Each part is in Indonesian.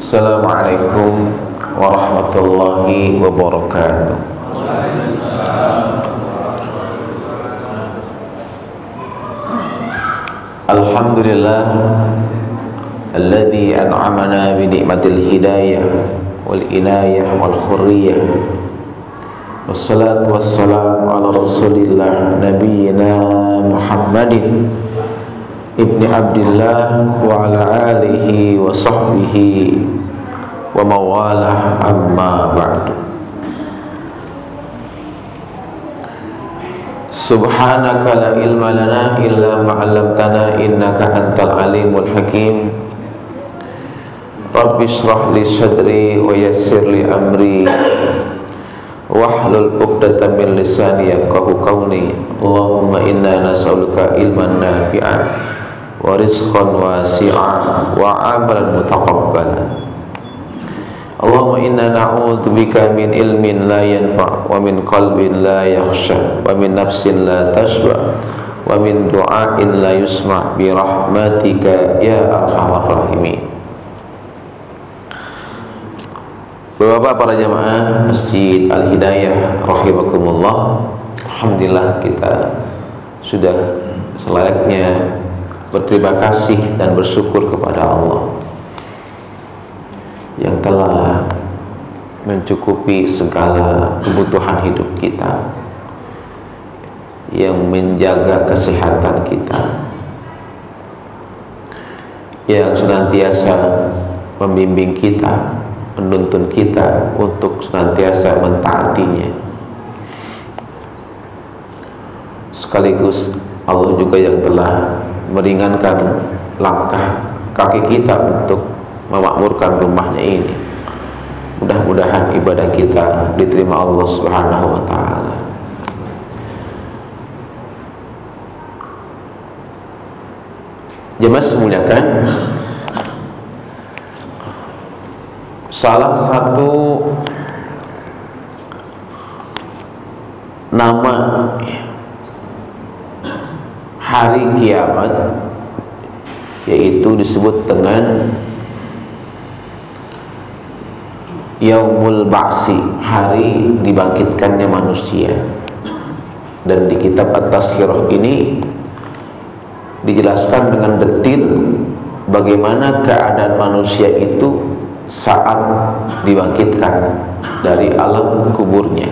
Assalamualaikum warahmatullahi wabarakatuh. Alhamdulillah alladzi an'amana bi ni'matil hidayah wal inayah wal khurriyah. Wassalatu wassalamu ala rasulillah nabiyyina Muhammadin ibni Abdillah wa ala alihi wa sahbihi wa mawalah, amma ba'du. Subhanaka la ilma lana illa ma 'allamtana innaka antal alimul hakim. Rabbi shrah li sadri wa yassir li amri wahlul 'uqdatam min lisani yafqahu qawli. Allahumma inna nas'aluka ilman nafi'an wa rizqan wasi'an wa 'amalan mutaqabbalan. Allahumma inna na'udzubika min ilmin la yanfa' wa min qalbin la yakhsha wa min nafsin la tashba wa min du'ain la yusma' bi rahmatika ya arhamar rahimin. Bapak-bapak, para jamaah Masjid Al-Hidayah rahimakumullah, alhamdulillah kita sudah selayaknya berterima kasih dan bersyukur kepada Allah yang telah mencukupi segala kebutuhan hidup kita, yang menjaga kesehatan kita, yang senantiasa membimbing kita, menuntun kita untuk senantiasa mentaatinya. Sekaligus Allah juga yang telah meringankan langkah kaki kita untuk memakmurkan rumahnya ini. Mudah-mudahan ibadah kita diterima Allah Subhanahu wa ta'ala. Jemaah semuliakan, salah satu nama hari kiamat yaitu disebut dengan Yaumul Ba'si, hari dibangkitkannya manusia. Dan di kitab At-Tazkirah ini dijelaskan dengan detil bagaimana keadaan manusia itu saat dibangkitkan dari alam kuburnya.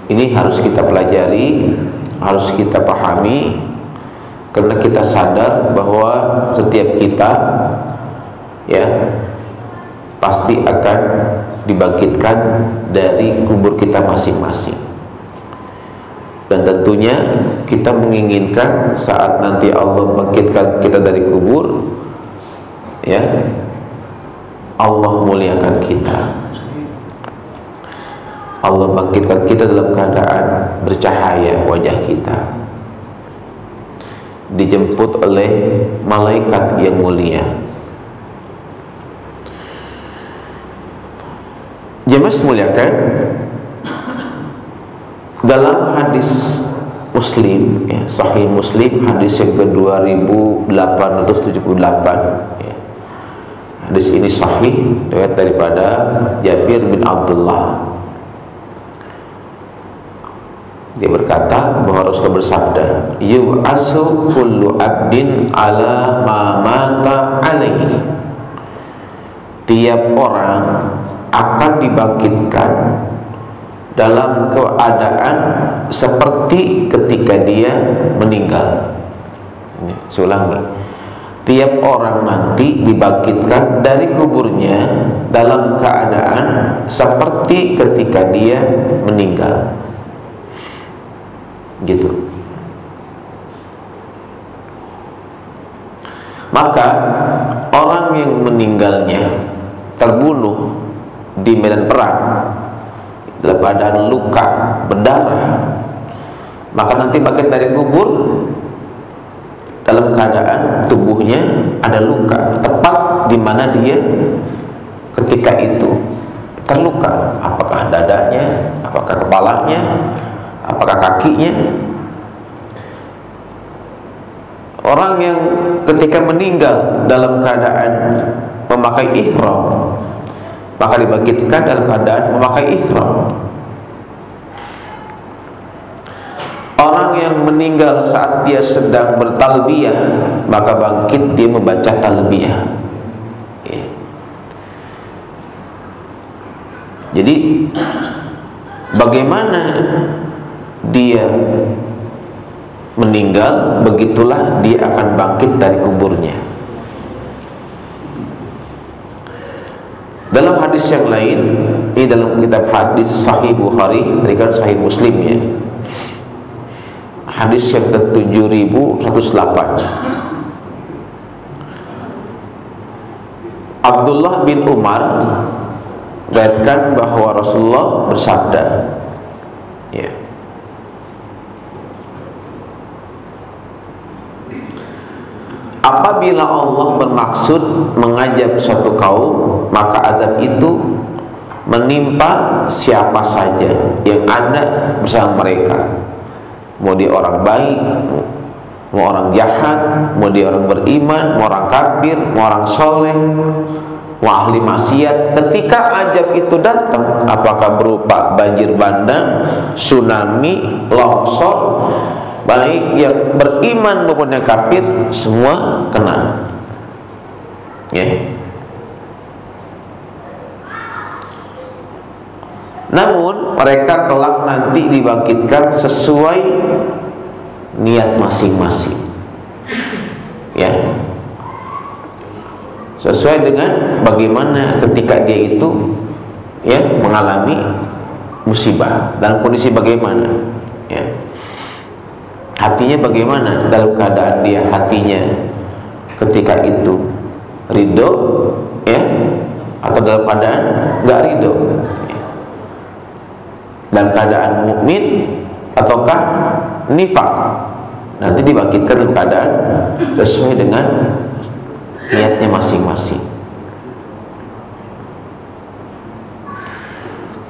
Ini harus kita pelajari, harus kita pahami, karena kita sadar bahwa setiap kita pasti akan dibangkitkan dari kubur kita masing-masing. Dan tentunya kita menginginkan saat nanti Allah bangkitkan kita dari kubur, Allah muliakan kita, Allah bangkitkan kita dalam keadaan bercahaya wajah kita, dijemput oleh malaikat yang mulia. Jemaah semuliakan, dalam hadis Muslim, Sahih Muslim, hadis yang ke-2878, hadis ini sahih, riwayat daripada Jabir bin Abdullah. Dia berkata bahwa Rasulullah bersabda, "Yub'asu kullu abdin ala ma mata alaihi." Tiap orang akan dibangkitkan dalam keadaan seperti ketika dia meninggal. Saya ulangi, tiap orang nanti dibangkitkan dari kuburnya dalam keadaan seperti ketika dia meninggal. Gitu. Maka orang yang meninggalnya terbunuh di medan perang dalam keadaan luka berdarah, maka nanti bangkit dari kubur dalam keadaan tubuhnya ada luka tepat di mana dia ketika itu terluka, apakah dadanya, apakah kepalanya, apakah kakinya. orang yang ketika meninggal dalam keadaan memakai ihram, maka dibangkitkan dalam keadaan memakai ihram. Orang yang meninggal saat dia sedang bertalbiyah, maka bangkit dia membaca talbiyah. Jadi bagaimana dia meninggal, begitulah dia akan bangkit dari kuburnya. Dalam hadis yang lain, ini dalam kitab hadis Sahih Bukhari, berikan Sahih Muslim ya, hadis yang ke-7108, Abdullah bin Umar meriwayatkan bahwa Rasulullah bersabda, ya, apabila Allah bermaksud mengazab suatu kaum, maka azab itu menimpa siapa saja yang ada bersama mereka, mau dia orang baik, mau orang jahat, mau dia orang beriman, mau orang kafir, mau orang soleh, mau ahli maksiat. Ketika azab itu datang, apakah berupa banjir bandang, tsunami, longsor, baik yang beriman maupun yang kafir, semua kena. Ya. Namun mereka kelak nanti dibangkitkan sesuai niat masing-masing. Ya. Sesuai dengan bagaimana ketika dia itu ya mengalami musibah, dalam kondisi bagaimana, ya. Hatinya bagaimana dalam keadaan dia hatinya ketika itu ridho, ya, atau dalam keadaan nggak ridho, ya. Dalam keadaan mukmin ataukah nifak, nanti dibangkitkan dalam keadaan sesuai dengan niatnya masing-masing.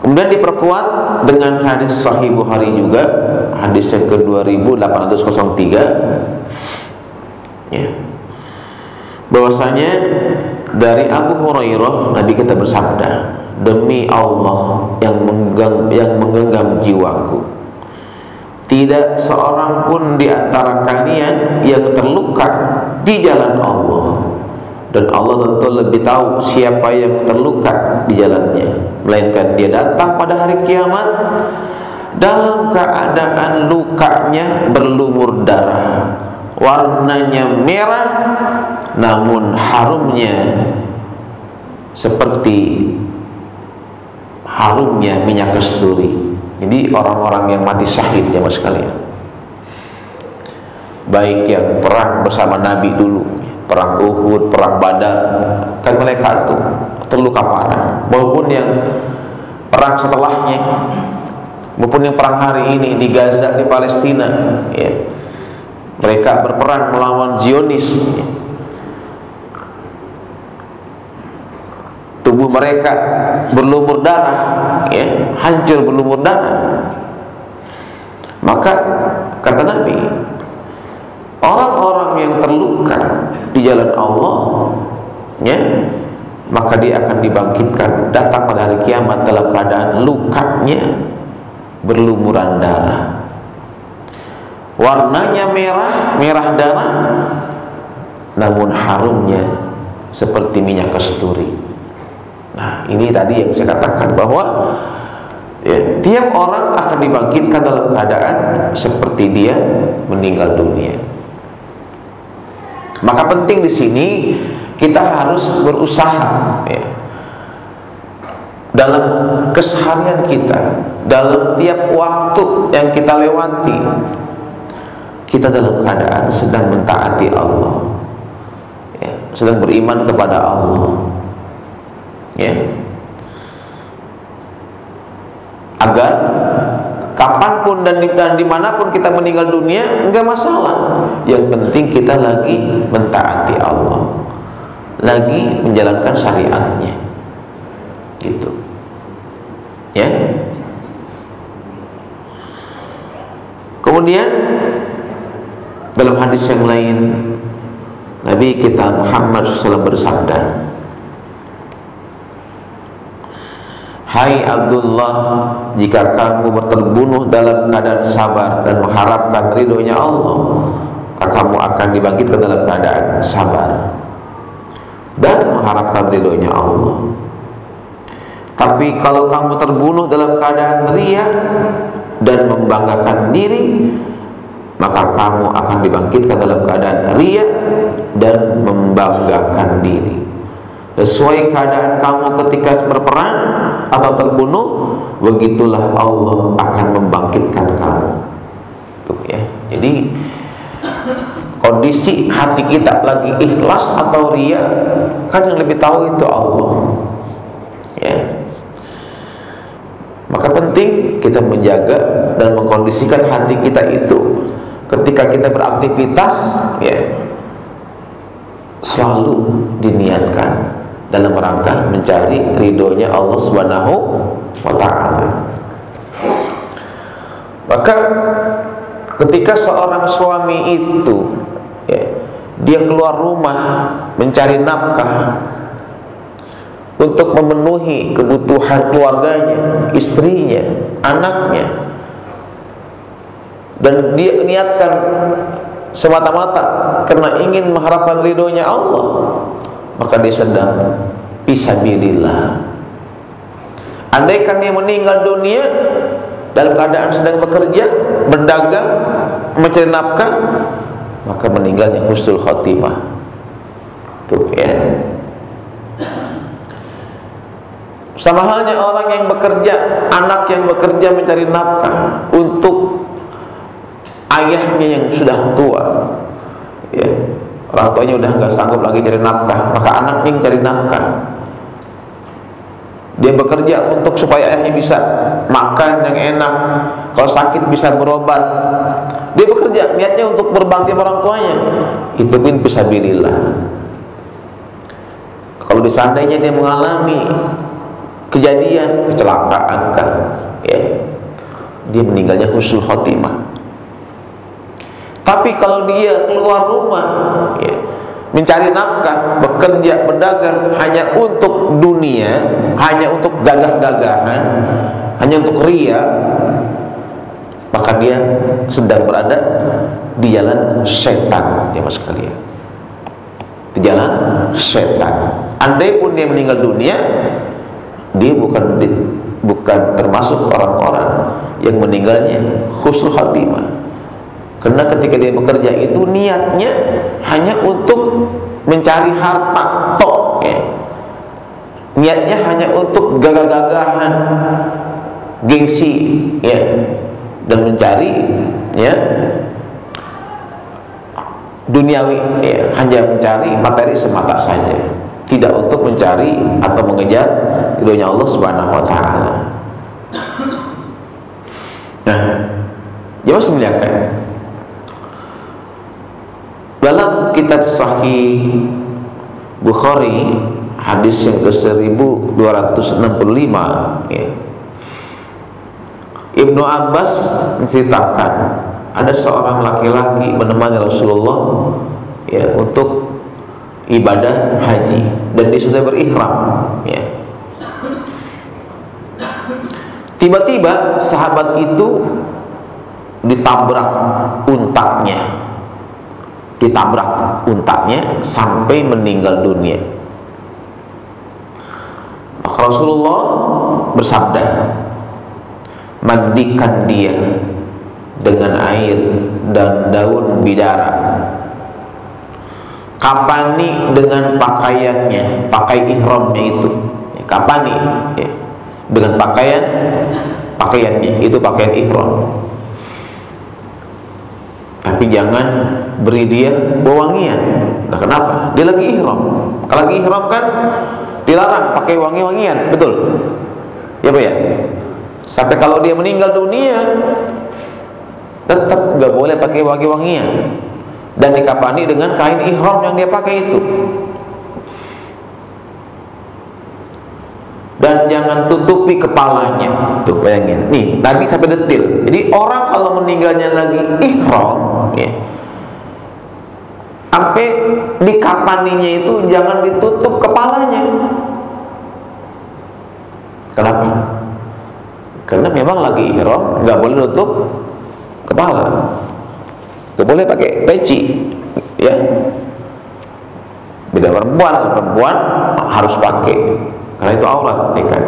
Kemudian diperkuat dengan hadis Sahih Bukhari juga, hadis yang ke-2803, ya, bahwasanya dari Abu Hurairah Nabi kita bersabda, demi Allah yang menggenggam jiwaku, tidak seorang pun di antara kalian yang terluka di jalan Allah, dan Allah tentu lebih tahu siapa yang terluka di jalannya, melainkan dia datang pada hari kiamat dalam keadaan lukanya berlumur darah, warnanya merah, namun harumnya seperti harumnya minyak kasturi. Jadi orang-orang yang mati syahid, jamaah sekalian, baik yang perang bersama Nabi dulu, perang Uhud, perang Badar, kan mereka itu terluka parah, maupun yang perang setelahnya, maupun yang perang hari ini di Gaza, di Palestina, ya. Mereka berperang melawan Zionis, ya. Tubuh mereka berlumur darah, ya, hancur berlumur darah. Maka kata Nabi, orang-orang yang terluka di jalan Allah, ya, maka dia akan dibangkitkan datang pada hari kiamat dalam keadaan lukanya berlumuran darah, warnanya merah darah, namun harumnya seperti minyak kasturi. Nah, ini tadi yang saya katakan bahwa ya, tiap orang akan dibangkitkan dalam keadaan seperti dia meninggal dunia. Maka penting di sini kita harus berusaha, ya, dalam keseharian kita, dalam tiap waktu yang kita lewati, kita dalam keadaan sedang mentaati Allah, ya, sedang beriman kepada Allah, ya, agar kapanpun dan dimanapun kita meninggal dunia enggak masalah. Yang penting kita lagi mentaati Allah, lagi menjalankan syariatnya, gitu, ya. Kemudian Dalam hadis yang lain, Nabi kita Muhammad SAW bersabda, "Hai Abdullah, jika kamu terbunuh dalam keadaan sabar dan mengharapkan ridhonya Allah, maka kamu akan dibangkitkan dalam keadaan sabar dan mengharapkan ridhonya Allah. Tapi kalau kamu terbunuh dalam keadaan riya dan membanggakan diri, maka kamu akan dibangkitkan dalam keadaan riya dan membanggakan diri. Sesuai keadaan kamu ketika berperang atau terbunuh, begitulah Allah akan membangkitkan kamu." Tuh ya. Jadi kondisi hati kita lagi ikhlas atau riya, kan yang lebih tahu itu Allah. Ya. Maka penting kita menjaga dan mengkondisikan hati kita itu ketika kita beraktivitas, ya, selalu diniatkan dalam rangka mencari ridhonya Allah Subhanahu wa ta'ala. Maka ketika seorang suami itu, ya, dia keluar rumah mencari nafkah untuk memenuhi kebutuhan keluarganya, istrinya, anaknya, dan dia niatkan semata-mata karena ingin mengharapkan ridhonya Allah, maka dia sedang fisabilillah. Andaikan dia meninggal dunia dalam keadaan sedang bekerja, berdagang, mencari nafkah, maka meninggalnya husnul khotimah. Tuh ya. Sama halnya orang yang bekerja, anak yang bekerja mencari nafkah untuk ayahnya yang sudah tua, ya, orang tuanya udah nggak sanggup lagi cari nafkah, maka anaknya yang cari nafkah. Dia bekerja untuk supaya ayahnya bisa makan yang enak, kalau sakit bisa berobat. Dia bekerja niatnya untuk berbakti pada orang tuanya, itu pun fisabilillah. Kalau seandainya dia mengalami kejadian kecelakaan kan, ya, dia meninggalnya husnul khotimah. Tapi kalau dia keluar rumah, ya, mencari nafkah, bekerja, berdagang hanya untuk dunia, hanya untuk gagah-gagahan, hanya untuk riya, maka dia sedang berada di jalan setan, ya mas sekalian, di jalan setan. Andai pun dia meninggal dunia, dia bukan termasuk orang-orang yang meninggalnya husnul khatimah. Karena ketika dia bekerja itu niatnya hanya untuk mencari harta tok, ya. Niatnya hanya untuk gagah-gagahan, gengsi, ya, dan mencari, ya, duniawi, ya, hanya mencari materi semata saja, tidak untuk mencari atau mengejar ridhonya Allah Subhanahu wa ta'ala. Nah, jemaah semuliakan, dalam kitab Sahih Bukhari hadis yang ke-1265, ya, Ibnu Abbas menceritakan ada seorang laki-laki menemani Rasulullah, ya, untuk ibadah haji, dan dia sudah berihram, ya. Tiba-tiba sahabat itu ditabrak untanya sampai meninggal dunia. Maka Rasulullah bersabda, mandikan dia dengan air dan daun bidara, kapani dengan pakaiannya, pakai ihramnya itu, kapani, ya, dengan pakaiannya itu, pakaian ihram. Tapi jangan beri dia wewangian. Nah, kenapa? Dia lagi ihram. Kalau lagi ihram kan dilarang pakai wangi-wangian, betul? Ya Pak ya? Sampai kalau dia meninggal dunia tetap nggak boleh pakai wangi-wangian, dan dikapani dengan kain ihram yang dia pakai itu. Dan jangan tutupi kepalanya. Tuh bayangin, nih Nabi sampai detil. Jadi orang kalau meninggalnya lagi ihram, ya, sampai dikafaninya itu jangan ditutup kepalanya. Kenapa? Karena memang lagi ihram, nggak boleh nutup kepala, nggak boleh pakai peci, ya. Beda perempuan harus pakai, karena itu aurat, ya kan?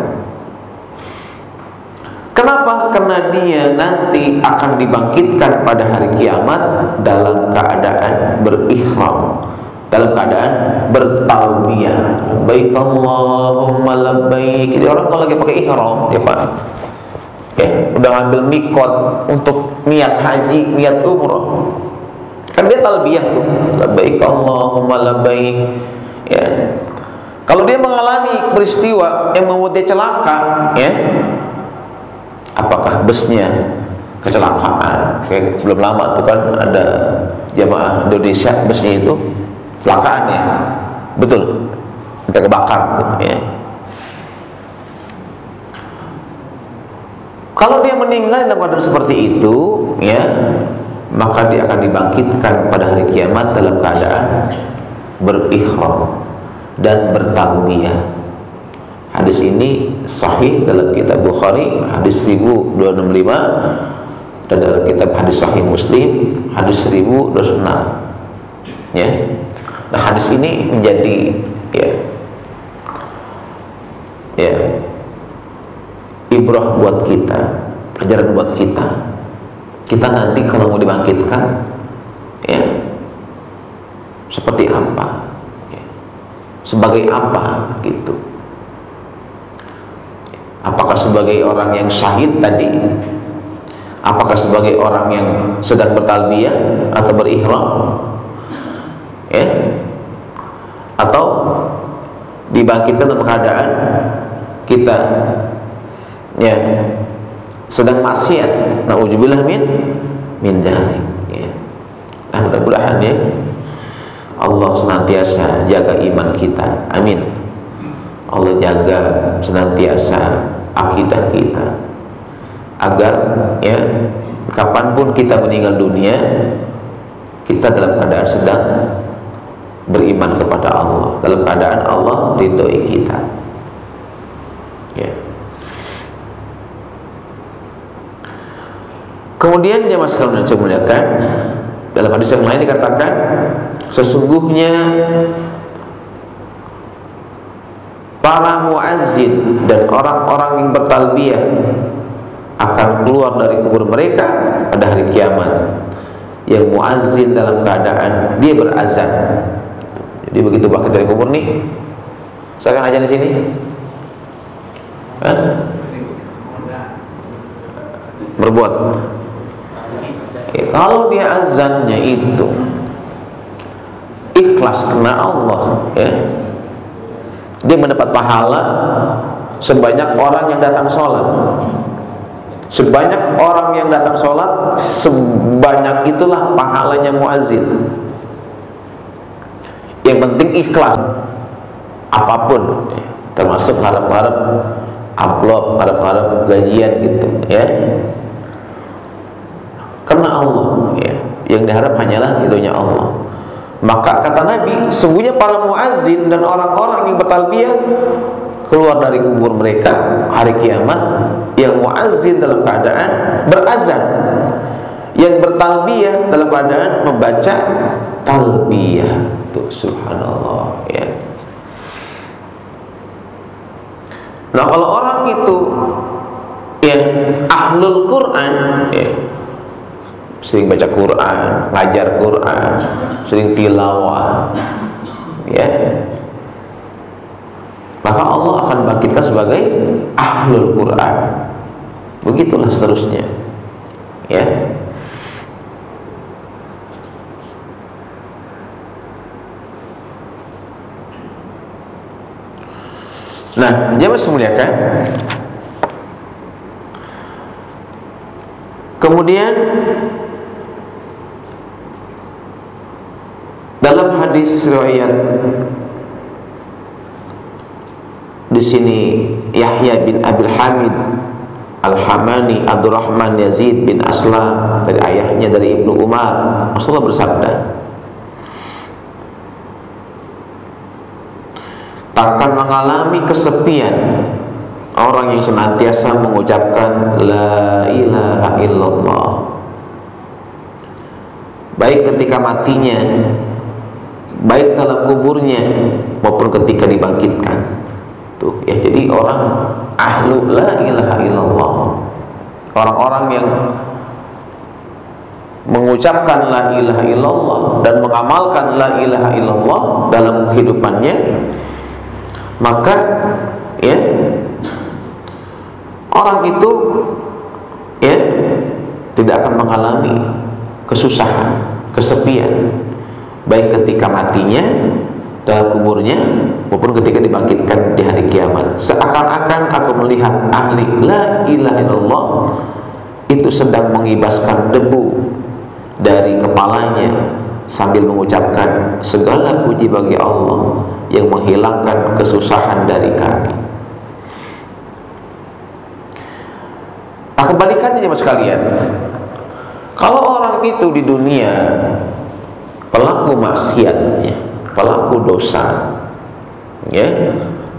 Kenapa? Karena dia nanti akan dibangkitkan pada hari kiamat dalam keadaan berihram, dalam keadaan bertalbiyah, labbaik Allahumma labbaik. Jadi orang kalau lagi pakai ihram, ya Pak, ya, udah ngambil mikot untuk niat haji, niat umroh, kan dia talbiyah tuh, labbaik Allahumma labbaik, ya. Kalau dia mengalami peristiwa yang membuat dia celaka, ya, apakah busnya kecelakaan, kayak belum lama tuh kan ada jamaah Indonesia busnya itu kecelakaan, ya, betul, sampai kebakar tuh, ya. Kalau dia meninggal dalam keadaan seperti itu, ya, maka dia akan dibangkitkan pada hari kiamat dalam keadaan berihram dan bertalbiyah. Hadis ini sahih dalam kitab Bukhari hadis 1265 dan dalam kitab hadis sahih Muslim hadis 1026, ya. Nah, hadis ini menjadi ya ibrah buat kita, pelajaran buat kita. Kita nanti kalau mau dibangkitkan, ya, seperti apa, ya, sebagai apa gitu. Apakah sebagai orang yang syahid tadi? Apakah sebagai orang yang sedang bertalbiyah atau berihram? Ya? Atau dibangkitkan dalam keadaan kita yang sedang maksiat? Nauzubillah min dzalik, ya. Nah, mudah-mudahan, ya, Allah senantiasa jaga iman kita. Amin. Allah jaga senantiasa akidah kita agar, ya, kapanpun kita meninggal dunia kita dalam keadaan sedang beriman kepada Allah, dalam keadaan Allah ridhoi kita, ya. Kemudian jemaah sekalian yang saya muliakan, dalam hadis yang lain dikatakan sesungguhnya para muazzin dan orang-orang yang bertalbiyah akan keluar dari kubur mereka pada hari kiamat. Yang muazzin dalam keadaan dia berazan. Jadi begitu bangkit dari kubur nih, saya akan azan di sini. Berbuat. Ya, kalau dia azannya itu ikhlas karena Allah, ya, dia mendapat pahala sebanyak orang yang datang sholat. Sebanyak orang yang datang sholat, sebanyak itulah pahalanya muazzin. Yang penting ikhlas, apapun, termasuk harap-harap amplop, harap-harap gajian gitu, ya, karena Allah, ya, yang diharap hanyalah ridhonya Allah. Maka kata Nabi, sungguhnya para muazzin dan orang-orang yang bertalbiyah keluar dari kubur mereka hari kiamat. Yang muazzin dalam keadaan berazan, yang bertalbiyah dalam keadaan membaca talbiyah. Tuh, subhanallah, ya. Nah, kalau orang itu yang ahlul Quran, ya, sering baca Quran, ngajar Quran, sering tilawah, ya, maka Allah akan bangkitkan sebagai ahlul Quran. Begitulah seterusnya, ya. Nah, jemaah semuliakan, kemudian dalam hadis riwayat di sini Yahya bin Abil Hamid Al-Hamani Abdurrahman Yazid bin Aslam dari ayahnya dari Ibnu Umar, Rasulullah bersabda, akan mengalami kesepian orang yang senantiasa mengucapkan la ilaha illallah, baik ketika matinya, baik dalam kuburnya maupun ketika dibangkitkan. Tuh ya, jadi orang ahlu la ilaha illallah, orang-orang yang mengucapkan la ilaha illallah dan mengamalkan la ilaha illallah dalam kehidupannya, maka ya orang itu ya tidak akan mengalami kesusahan, kesepian, baik ketika matinya dalam kuburnya maupun ketika dibangkitkan di hari kiamat. Seakan-akan aku melihat ahli la ilaha illallah itu sedang mengibaskan debu dari kepalanya sambil mengucapkan segala puji bagi Allah yang menghilangkan kesusahan dari kami. Nah, kebalikannya mas sekalian, kalau orang itu di dunia pelaku maksiatnya, pelaku dosa, ya,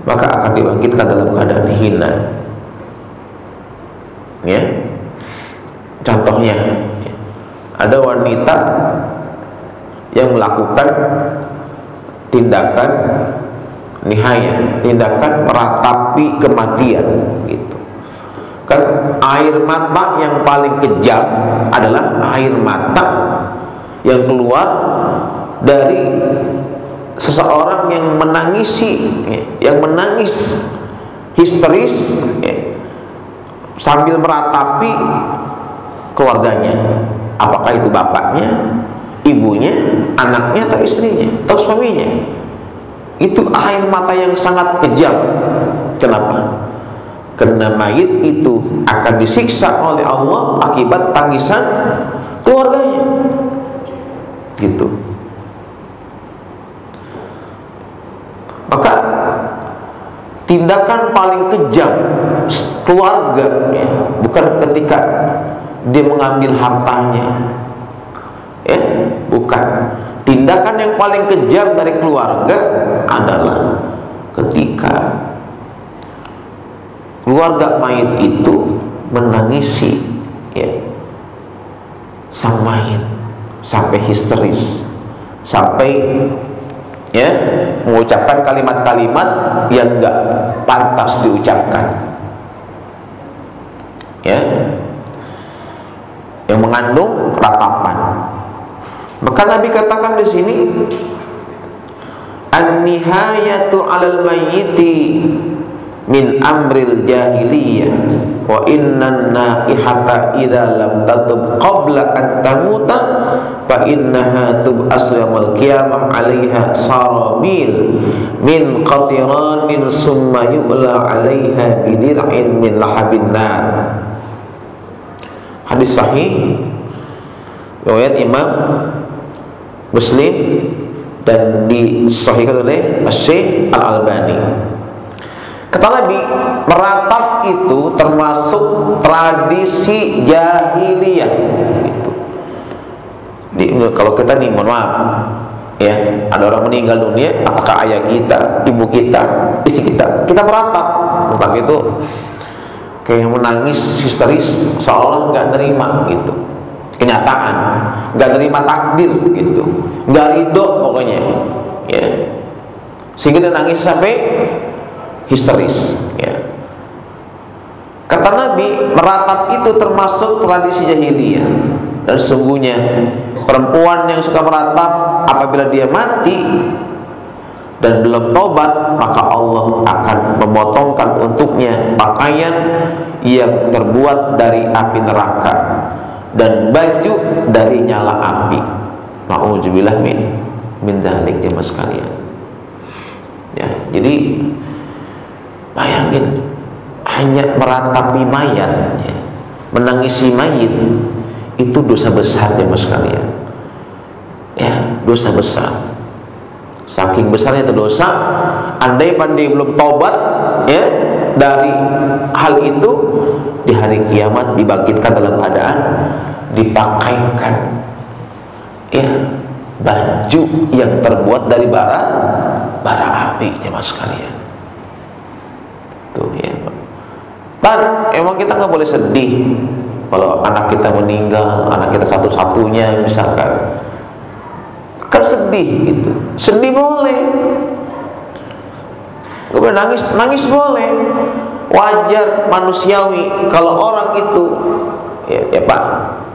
maka akan dibangkitkan dalam keadaan hina. Ya, contohnya, ada wanita yang melakukan tindakan nihaya, tindakan meratapi kematian, gitu. Kan air mata yang paling kejam adalah air mata yang keluar dari seseorang yang menangisi, yang menangis histeris, sambil meratapi keluarganya, apakah itu bapaknya, ibunya, anaknya, atau istrinya, atau suaminya. Itu air mata yang sangat kejam. Kenapa? Karena mayit itu akan disiksa oleh Allah akibat tangisan keluarganya, gitu. Maka tindakan paling kejam keluarga, ya, bukan ketika dia mengambil hartanya, ya, bukan. Tindakan yang paling kejam dari keluarga adalah ketika keluarga mayit itu menangisi, ya, sang mayit sampai histeris, sampai ya mengucapkan kalimat-kalimat yang enggak pantas diucapkan, ya, yang mengandung ratapan. Maka Nabi katakan di sini, an-nihayatu 'alal mayyiti min amril jahiliyah wa innan naihata idza lam tatub qabla an tamuta fa innaha tub'as yaumil qiyamah 'alaiha sarabil min qatiranin summa yu'la 'alaiha bidir'in min lahabin nar. Hadis sahih riwayat Imam Muslim dan disahihkan oleh Syekh Al-Albani. Kata Nabi, meratap itu termasuk tradisi jahiliyah, gitu. Kalau kita nih, mohon maaf, ya, ada orang meninggal dunia, apakah ayah kita, ibu kita, istri kita meratap, tentang itu kayak menangis histeris, seolah nggak nerima, gitu, kenyataan, nggak nerima takdir, gitu, nggak ridho pokoknya, ya, sehingga dia nangis sampai histeris, ya. Kata Nabi, meratap itu termasuk tradisi jahiliyah, dan sesungguhnya perempuan yang suka meratap apabila dia mati dan belum tobat, maka Allah akan memotongkan untuknya pakaian yang terbuat dari api neraka dan baju dari nyala api. Na'udzubillah min dzalik, jemaah sekalian. Ya, jadi bayangin, hanya meratapi mayat, ya, menangisi mayit, itu dosa besar jemaah sekalian, ya, dosa besar. Saking besarnya itu dosa, andai pandai belum tobat, ya, dari hal itu, di hari kiamat dibangkitkan dalam keadaan dipakaikan, ya, baju yang terbuat dari bara bara api jemaah sekalian. Tuh ya. Dan emang kita nggak boleh sedih kalau anak kita meninggal, anak kita satu-satunya misalkan, kan sedih gitu. Sedih boleh, nggak boleh nangis, nangis boleh, wajar, manusiawi. Kalau orang itu ya Pak,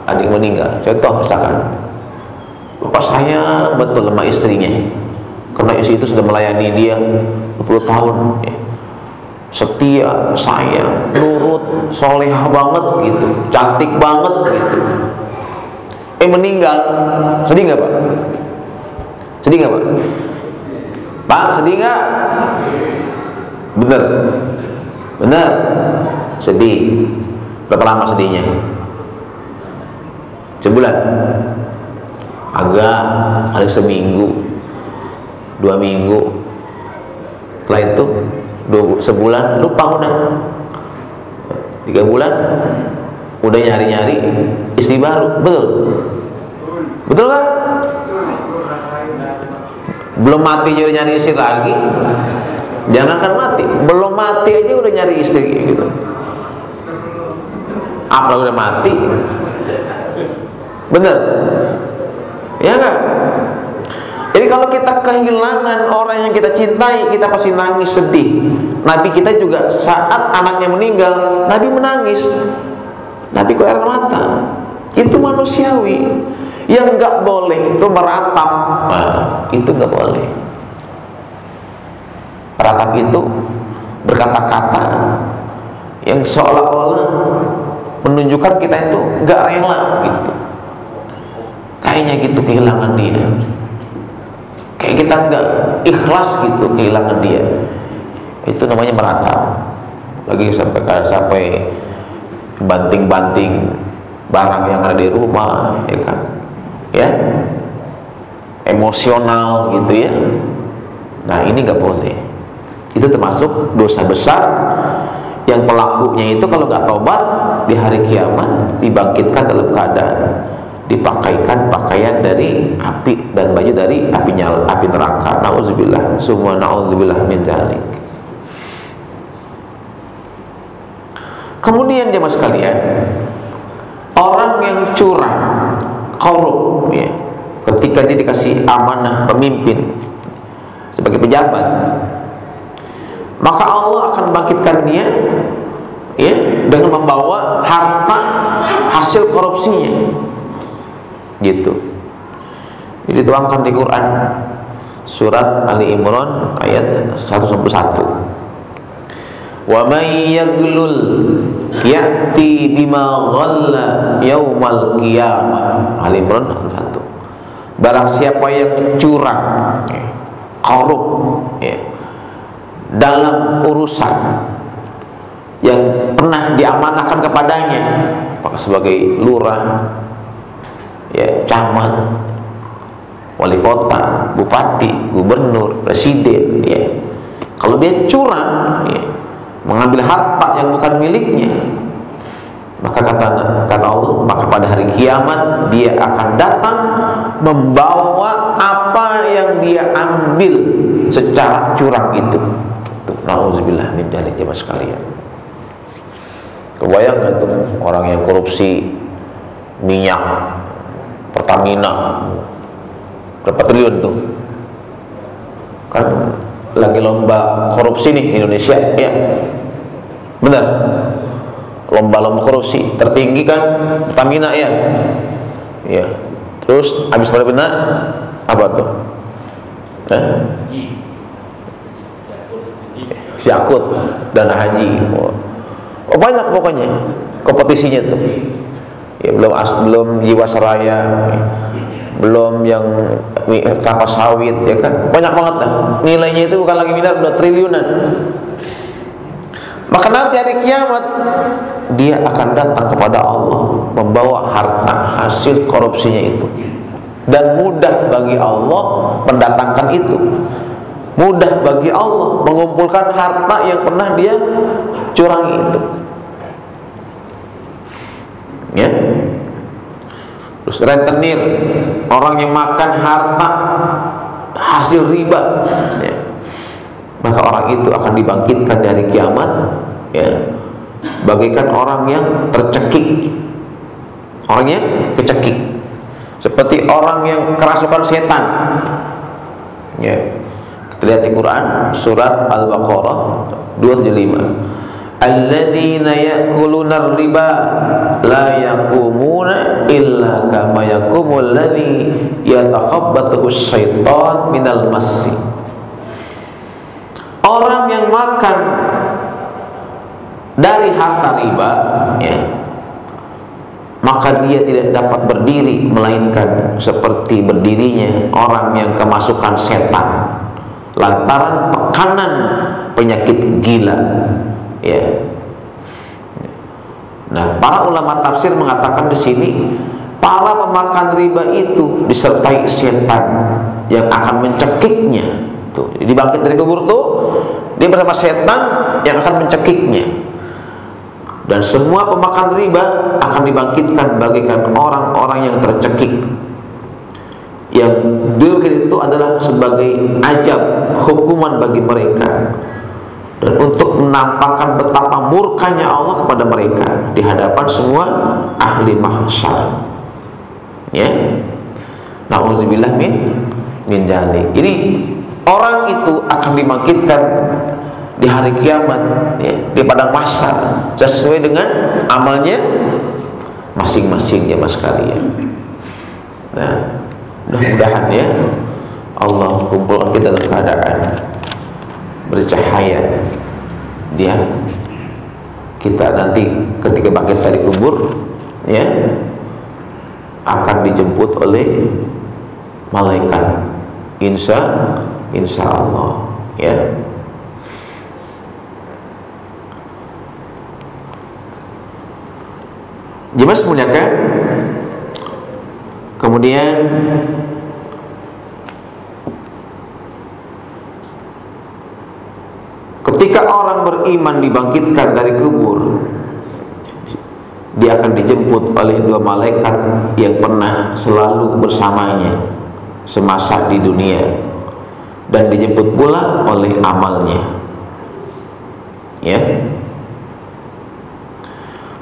adik meninggal, contoh misalkan bapak saya betul sama istrinya, karena istri itu sudah melayani dia 20 tahun ya. Setia, sayang, nurut, solehah banget gitu, cantik banget gitu. Meninggal, sedih nggak Pak? Sedih nggak Pak? Pak, sedih nggak? Bener, bener, sedih. Berapa lama sedihnya? Sebulan? Agak, hari seminggu, 2 minggu. Setelah itu sebulan lupa udah, 3 bulan udah nyari-nyari istri baru, betul? Betul kan? Belum mati aja udah nyari istri lagi. Jangankan mati, belum mati aja udah nyari istri gitu. Apalagi udah mati, bener? Ya enggak? Jadi kalau kita kehilangan orang yang kita cintai, kita pasti nangis, sedih. Nabi kita juga saat anaknya meninggal, Nabi menangis. Nabi kok air mata. Itu manusiawi. Yang nggak boleh itu meratap. Nah, itu nggak boleh. Meratap itu berkata-kata yang seolah-olah menunjukkan kita itu nggak rela gitu. Kayaknya gitu kehilangan dia. Kayak kita nggak ikhlas gitu kehilangan dia. Itu namanya meratap. Lagi sampai banting-banting barang yang ada di rumah, ya kan? Ya, emosional gitu ya. Nah ini nggak boleh. Itu termasuk dosa besar yang pelakunya itu kalau nggak tobat di hari kiamat dibangkitkan dalam keadaan dipakaikan pakaian dari api dan baju dari api neraka. Nauzubillah, summa nauzubillah min dzalik. Kemudian jemaah sekalian, orang yang curang, korup ya, ketika dia dikasih amanah pemimpin sebagai pejabat, maka Allah akan bangkitkan dia ya dengan membawa harta hasil korupsinya. Gitu. Ini dituangkan di Quran surat Ali Imran ayat 191. Wa may yaglul ya'ti bima ghalla yaumal qiyamah. Ali Imran 1. Barang siapa yang curang, korup ya, dalam urusan yang pernah diamanahkan kepadanya, apakah sebagai lurah, ya, camat, wali kota, bupati, gubernur, presiden, ya. Kalau dia curang, ya, mengambil harta yang bukan miliknya, maka kata Allah, maka pada hari kiamat dia akan datang membawa apa yang dia ambil secara curang itu. Nauzubillah min dzalik jemaah sekalian. Kebayang nggak tuh orang yang korupsi minyak Pertamina berapa triliun tuh? Kan lagi lomba korupsi nih di Indonesia ya, benar, lomba-lomba korupsi tertinggi kan Pertamina ya, ya. Terus habis Pertamina apa tuh? Yakut dan Haji. Oh banyak pokoknya kompetisinya tuh. Ya, belum Jiwasraya, belum yang kelapa sawit, ya kan, banyak banget lah. Nilainya itu bukan lagi miliar, udah triliunan. Maka nanti hari kiamat dia akan datang kepada Allah membawa harta hasil korupsinya itu, dan mudah bagi Allah mendatangkan itu, mudah bagi Allah mengumpulkan harta yang pernah dia curangi itu. Ya. Terus rentenir, orang yang makan harta hasil riba, ya, maka orang itu akan dibangkitkan dari kiamat, ya, bagaikan orang yang tercekik, orang yang kecekik, seperti orang yang kerasukan setan. Ya, kita lihat di Quran surat Al-Baqarah 275. Alladzina ya'kuluna riba la yaqumuna illa kama yaqumul ladzi yatakhabbathu syaitan minal massi. Orang yang makan dari harta riba, ya, maka dia tidak dapat berdiri melainkan seperti berdirinya orang yang kemasukan setan lantaran tekanan penyakit gila. Ya. Nah, para ulama tafsir mengatakan di sini para pemakan riba itu disertai setan yang akan mencekiknya. Tuh, dibangkit dari kubur tuh dia bersama setan yang akan mencekiknya. Dan semua pemakan riba akan dibangkitkan bagaikan orang-orang yang tercekik. Yang demikian itu adalah sebagai azab, hukuman bagi mereka. Dan untuk menampakkan betapa murkanya Allah kepada mereka di hadapan semua ahli mahsyar. Ya. Na'udzubillah min dzalik. Ini orang itu akan dibangkitkan di hari kiamat, ya, di padang mahsyar sesuai dengan amalnya masing-masing, jemaah sekalian. Nah, mudah-mudahan ya Allah kumpulkan kita dalam keadaan bercahaya, dia kita nanti ketika bangkit dari kubur, ya, akan dijemput oleh malaikat, insya Allah, ya. Jemaah semuanya, kemudian ketika orang beriman dibangkitkan dari kubur, dia akan dijemput oleh dua malaikat yang pernah selalu bersamanya semasa di dunia, dan dijemput pula oleh amalnya. Ya.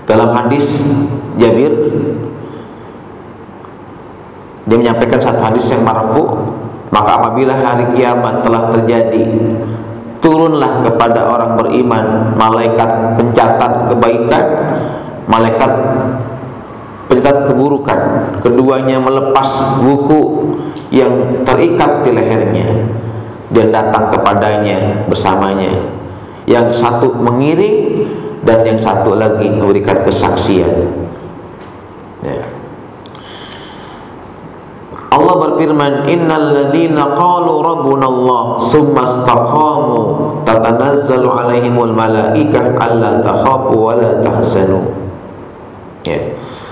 Dalam hadis Jabir, dia menyampaikan satu hadis yang marfu, maka apabila hari kiamat telah terjadi, turunlah kepada orang beriman malaikat pencatat kebaikan, malaikat pencatat keburukan. Keduanya melepas buku yang terikat di lehernya dan datang kepadanya bersamanya. Yang satu mengiring dan yang satu lagi memberikan kesaksian. Ya. Allah berfirman, innal ladzina qalu rabbuna Allah tsumma istaqamu tatanazzalu alaihimul malaikah alla takhafu wa la tahzanu. Ya.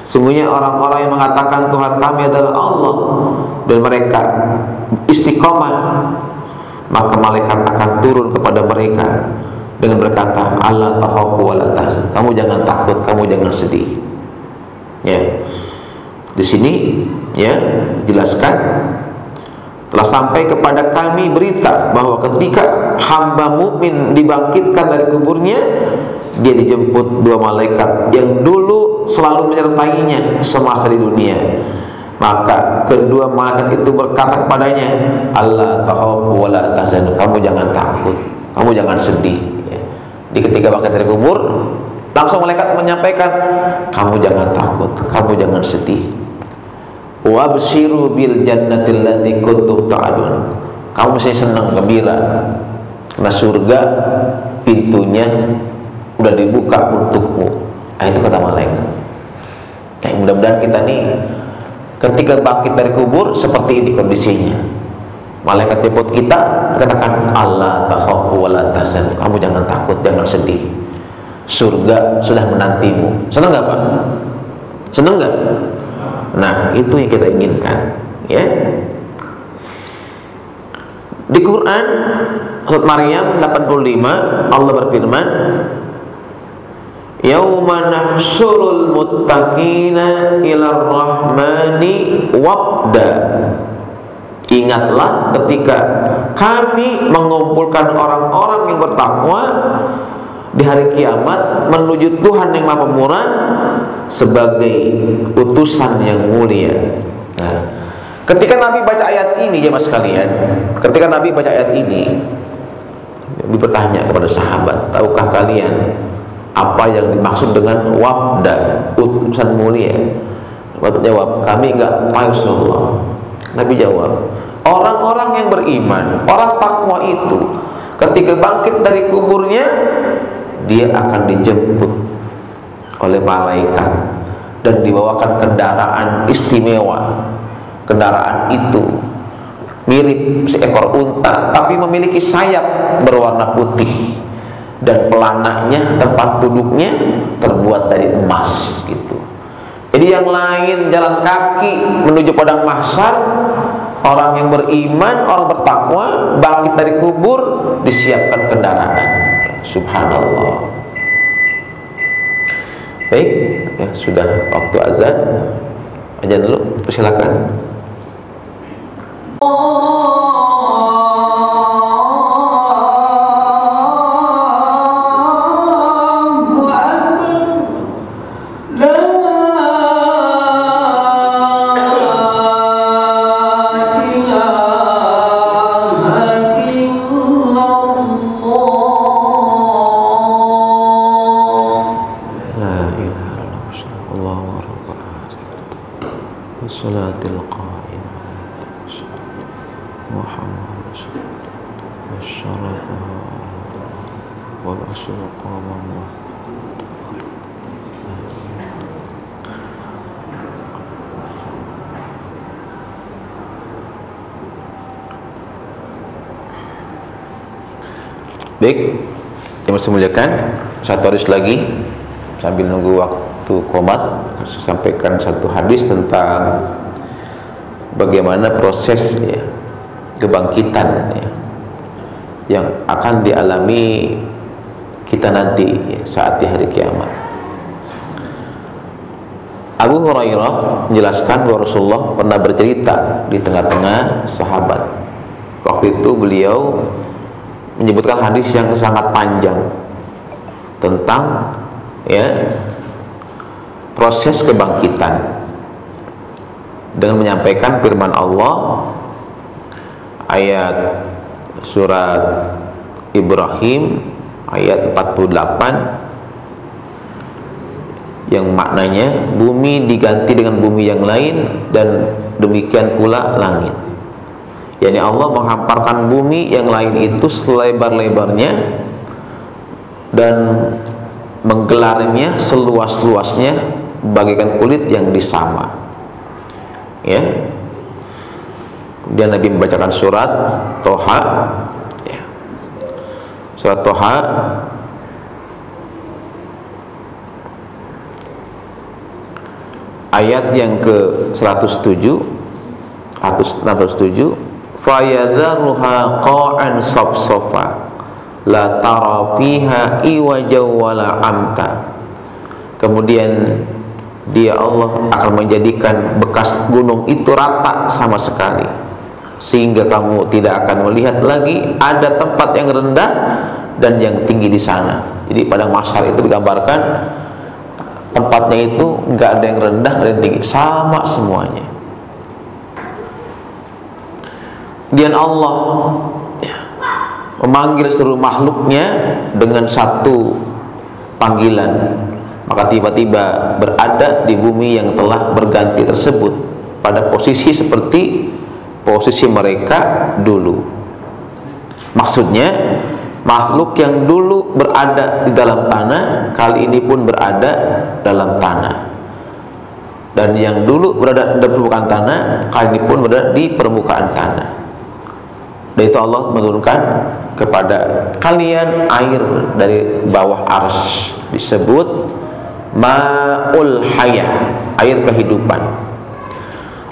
Sungguhnya orang-orang yang mengatakan Tuhan kami adalah Allah dan mereka istiqamah, maka malaikat akan turun kepada mereka dengan berkata, alla takhafu wa la tahzanu. Kamu jangan takut, kamu jangan sedih. Ya. Di sini, ya, jelaskan telah sampai kepada kami berita bahwa ketika hamba mukmin dibangkitkan dari kuburnya, dia dijemput dua malaikat yang dulu selalu menyertainya semasa di dunia. Maka kedua malaikat itu berkata kepadanya, alla takhafu wa la tahzanu. Kamu jangan takut, kamu jangan sedih. Ya. Di ketika bangkit dari kubur, langsung malaikat menyampaikan, kamu jangan takut, kamu jangan sedih. Wabshiru bil jannatil lati kuntum ta'adun. Kamu mesti senang, gembira, karena surga pintunya udah dibuka untukmu. Nah, itu kata malaikat. Nah, mudah-mudahan kita nih ketika bangkit dari kubur seperti ini kondisinya. Malaikat jemput kita, katakan alla takhafu wa la tahzanu. Kamu jangan takut, jangan sedih. Surga sudah menantimu. Senang nggak, Pak? Senang nggak? Nah, itu yang kita inginkan, ya. Di Quran surat Maryam 85 Allah berfirman, yauma nahsyurul muttaqina ilar rahmani wabda. Ingatlah ketika kami mengumpulkan orang-orang yang bertakwa di hari kiamat menuju Tuhan yang Maha Pemurah sebagai utusan yang mulia. Nah, ketika Nabi baca ayat ini, jemaah sekalian, ketika Nabi baca ayat ini, Nabi bertanya kepada sahabat, tahukah kalian apa yang dimaksud dengan wabda, utusan mulia? Nabi jawab, kami enggak tahu Rasulullah. Nabi jawab, orang-orang yang beriman, orang takwa itu ketika bangkit dari kuburnya, dia akan dijemput oleh malaikat dan dibawakan kendaraan istimewa. Kendaraan itu mirip seekor unta tapi memiliki sayap berwarna putih dan pelananya, tempat duduknya terbuat dari emas gitu. Jadi yang lain jalan kaki menuju padang mahsyar, orang yang beriman, orang bertakwa bangkit dari kubur disiapkan kendaraan. Subhanallah. Baik, ya sudah waktu azan. Azan dulu, persilakan. Baik, yang saya muliakan, satu hadis lagi sambil nunggu waktu qomat, saya sampaikan satu hadis tentang bagaimana proses ya, kebangkitan ya, yang akan dialami kita nanti ya, saat di hari kiamat. Abu Hurairah menjelaskan bahwa Rasulullah pernah bercerita di tengah-tengah sahabat. Waktu itu beliau menyebutkan hadis yang sangat panjang tentang ya proses kebangkitan dengan menyampaikan firman Allah ayat surat Ibrahim ayat 48 yang maknanya bumi diganti dengan bumi yang lain dan demikian pula langit. Yani Allah menghamparkan bumi yang lain itu selebar-lebarnya dan menggelarnya seluas-luasnya bagaikan kulit yang disama. Ya. Kemudian Nabi membacakan surat Toha. Ya. Surat Toha ayat yang ke 107 167, fayadharuha qa'an safsafa la tara fiha iwaja wala amta. Kemudian dia Allah akan menjadikan bekas gunung itu rata sama sekali, sehingga kamu tidak akan melihat lagi ada tempat yang rendah dan yang tinggi di sana. Jadi padang mahsyar itu digambarkan tempatnya itu nggak ada yang rendah, nggak ada yang tinggi, sama semuanya. Kemudian Allah ya, memanggil seluruh makhluknya dengan satu panggilan, maka tiba-tiba berada di bumi yang telah berganti tersebut pada posisi seperti posisi mereka dulu. Maksudnya makhluk yang dulu berada di dalam tanah kali ini pun berada dalam tanah, dan yang dulu berada di permukaan tanah kali ini pun berada di permukaan tanah. Dan itu Allah menurunkan kepada kalian air dari bawah arsy, disebut ma'ul hayah, air kehidupan.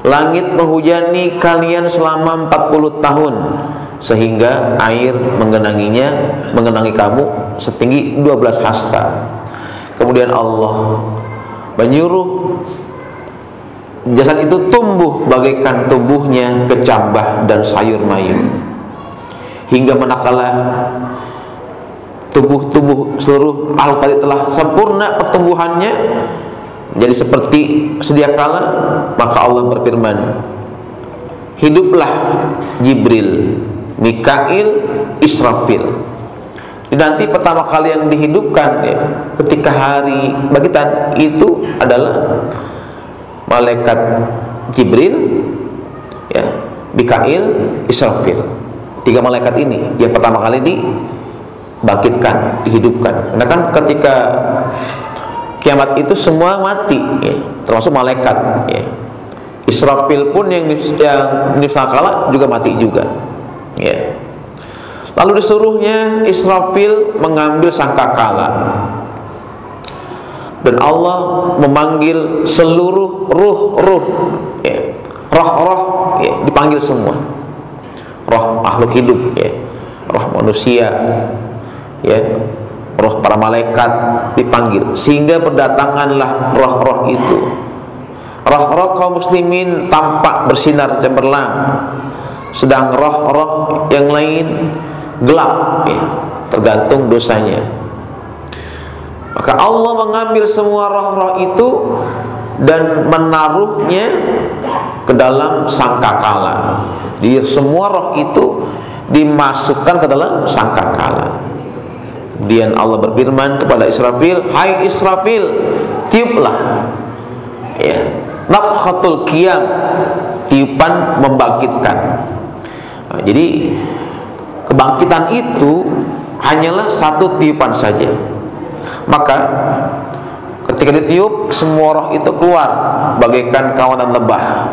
Langit menghujani kalian selama 40 tahun sehingga air mengenangi kamu setinggi 12 hasta. Kemudian Allah menyuruh jasad itu tumbuh bagaikan tumbuhnya kecambah dan sayur mayur. hingga manakala tubuh seluruh makhluk tadi telah sempurna pertumbuhannya jadi seperti sedia kala, maka Allah berfirman, hiduplah Jibril, Mikail, Israfil. Nanti pertama kali yang dihidupkan ya, ketika hari bangkitan itu adalah malaikat Jibril, ya, Mikail, Israfil. 3 malaikat ini yang pertama kali dibangkitkan, dihidupkan. Karena kan ketika kiamat itu semua mati, ya, termasuk malaikat. Ya. Israfil pun yang sangkala juga mati juga. Ya. Lalu disuruhnya Israfil mengambil sangkakala, dan Allah memanggil seluruh ruh-ruh, ya, roh-roh, ya, dipanggil semua, roh makhluk hidup, ya, roh manusia, ya, roh para malaikat dipanggil, sehingga berdatanganlah roh-roh itu. Roh-roh kaum muslimin tampak bersinar cemerlang, sedang roh-roh yang lain gelap, ya, tergantung dosanya. Maka Allah mengambil semua roh-roh itu dan menaruhnya ke dalam sangkakala. Jadi semua roh itu dimasukkan ke dalam sangkakala. Kemudian Allah berfirman kepada Israfil, hai Israfil, tiuplah, ya, nafkhatul qiyam, tiupan membangkitkan. Nah, jadi kebangkitan itu hanyalah satu tiupan saja. Maka ketika ditiup, semua roh itu keluar bagaikan kawanan lebah,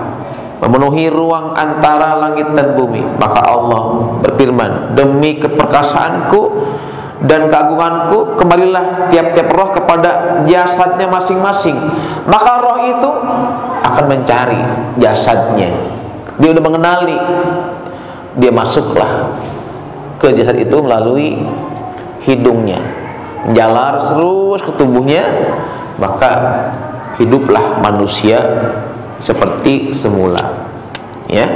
memenuhi ruang antara langit dan bumi. Maka Allah berfirman, demi keperkasaanku dan keagunganku, kembalilah tiap-tiap roh kepada jasadnya masing-masing. Maka roh itu akan mencari jasadnya. Dia udah mengenali, dia masuklah ke jasad itu melalui hidungnya, menjalar terus ke tubuhnya, maka hiduplah manusia seperti semula. Ya,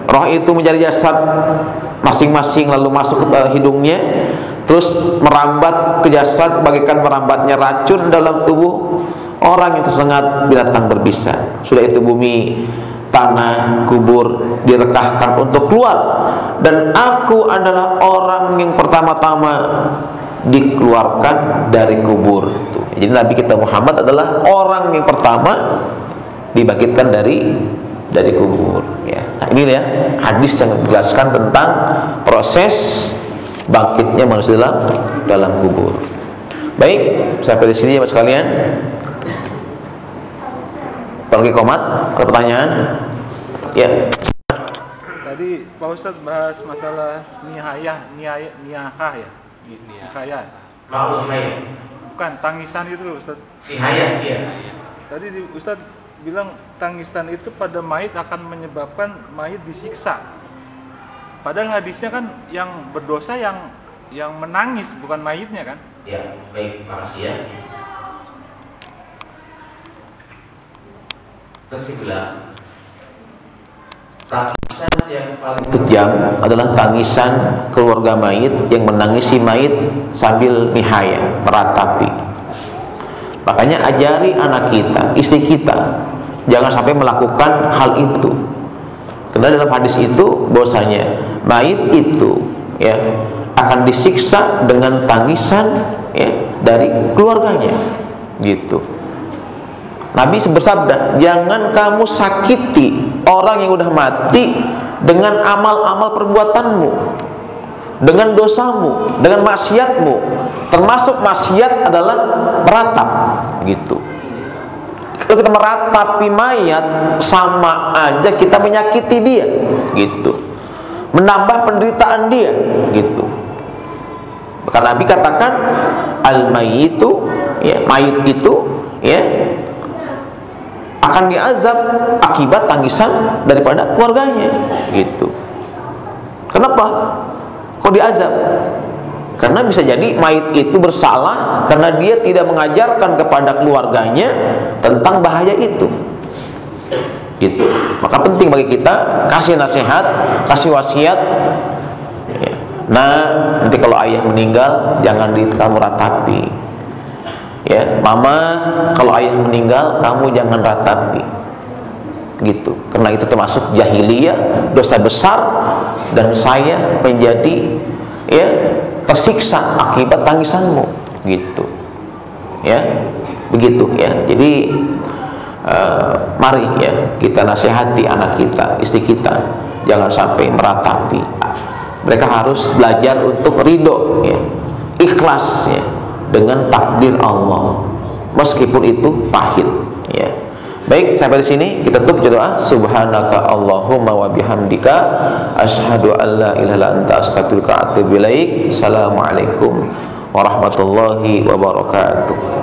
roh itu mencari jasad masing-masing, lalu masuk ke hidungnya, terus merambat ke jasad bagaikan merambatnya racun dalam tubuh orang yang tersengat binatang berbisa. Sudah itu bumi, tanah, kubur direkahkan untuk keluar, dan aku adalah orang yang pertama-tama dikeluarkan dari kubur. Jadi Nabi kita Muhammad adalah orang yang pertama dibangkitkan dari kubur. Ya. Nah, ini ya hadis yang menjelaskan tentang proses bangkitnya manusia dalam kubur. Baik, sampai di sini ya Mas sekalian. Bagi komat, ada pertanyaan? Ya. Tadi Pak Ustadz bahas masalah nihayah ya? Nihayah. Bukan, tangisan itu loh Ustadz. Nihayah, iya. Tadi Ustadz bilang tangisan itu pada mayit akan menyebabkan mayit disiksa. Padahal hadisnya kan yang berdosa yang menangis, bukan mayitnya kan? Ya, baik, makasih ya. Kasih bilang, tangisan yang paling kejam adalah tangisan keluarga mayit yang menangisi mayit sambil nihaya, meratapi. Makanya ajari anak kita, istri kita, jangan sampai melakukan hal itu. Karena dalam hadis itu bahwasanya mayit itu ya akan disiksa dengan tangisan ya dari keluarganya, gitu. Nabi bersabda, jangan kamu sakiti orang yang udah mati dengan amal-amal perbuatanmu, dengan dosamu, dengan maksiatmu. Termasuk maksiat adalah meratap, gitu. Kalau kita meratapi mayat, sama aja kita menyakiti dia, gitu, menambah penderitaan dia, gitu. Maka Nabi katakan, al-mayyitu, ya, mayit itu, ya, akan diazab akibat tangisan daripada keluarganya, gitu. Kenapa kok diazab? Karena bisa jadi mayit itu bersalah karena dia tidak mengajarkan kepada keluarganya tentang bahaya itu, gitu. Maka penting bagi kita kasih nasihat, kasih wasiat Nah, nanti kalau ayah meninggal jangan kamu ratapi. Ya, mama, kalau ayah meninggal kamu jangan ratapi. Gitu. Karena itu termasuk jahiliyah, dosa besar, dan saya menjadi ya tersiksa akibat tangisanmu. Gitu. Ya. Begitu ya. Jadi mari ya kita nasihati anak kita, istri kita, jangan sampai meratapi. Mereka harus belajar untuk ridho ya, ikhlas ya dengan takdir Allah meskipun itu pahit ya. Baik, sampai di sini kita tutup doa. Subhanaka Allahumma wa bihamdika asyhadu an la ilaha illa anta astaghfiruka wa atubu ilaik. Assalamualaikum warahmatullahi wabarakatuh.